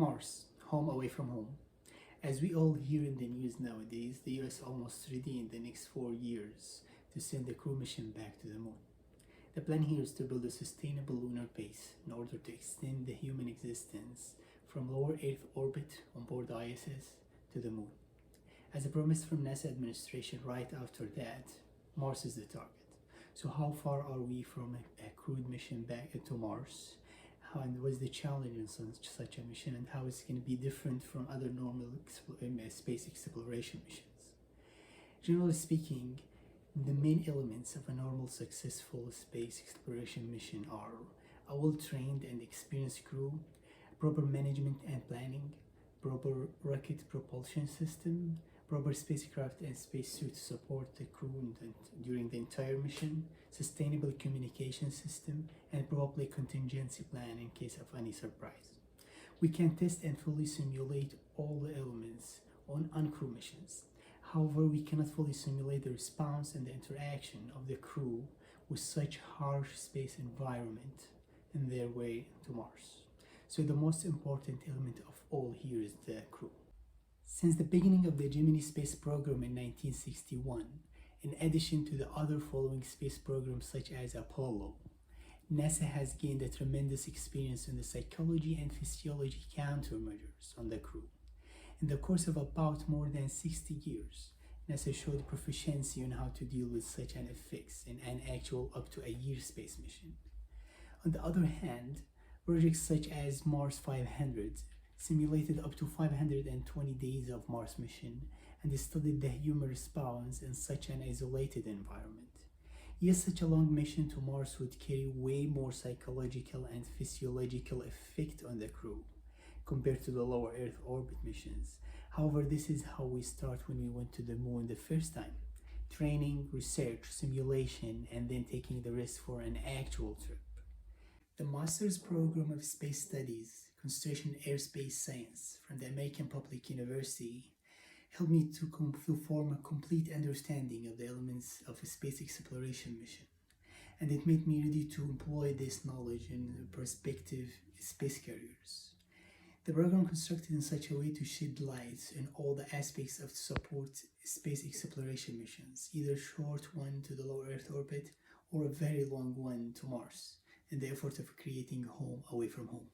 Mars, home away from home. As we all hear in the news nowadays, the US almost ready in the next 4 years to send a crew mission back to the moon. The plan here is to build a sustainable lunar base in order to extend the human existence from lower Earth orbit on board the ISS to the moon. As a promise from NASA administration right after that, Mars is the target. So how far are we from a crewed mission back to Mars? And what is the challenge in such a mission, and how it's going to be different from other normal space exploration missions? Generally speaking, the main elements of a normal successful space exploration mission are a well-trained and experienced crew, proper management and planning, proper rocket propulsion system, proper spacecraft and spacesuit to support the crew during the entire mission, sustainable communication system, and probably contingency plan in case of any surprise. We can test and fully simulate all the elements on uncrewed missions. However, we cannot fully simulate the response and the interaction of the crew with such harsh space environment in their way to Mars. So the most important element of all here is the crew. Since the beginning of the Gemini space program in 1961, in addition to the other following space programs such as Apollo, NASA has gained a tremendous experience in the psychology and physiology countermeasures on the crew. In the course of about more than 60 years, NASA showed proficiency on how to deal with such an effects in an actual up to a year space mission. On the other hand, projects such as Mars 500 simulated up to 520 days of Mars mission and studied the human response in such an isolated environment. Yes, such a long mission to Mars would carry way more psychological and physiological effect on the crew compared to the lower Earth orbit missions. However, this is how we start when we went to the moon the first time. Training, research, simulation, and then taking the risk for an actual trip. The Master's Program of Space Studies, Concentration Airspace Science from the American Public University helped me to form a complete understanding of the elements of a space exploration mission. And it made me ready to employ this knowledge in prospective space careers. The program constructed in such a way to shed light on all the aspects of support space exploration missions, either short one to the low Earth orbit or a very long one to Mars, in the effort of creating a home away from home.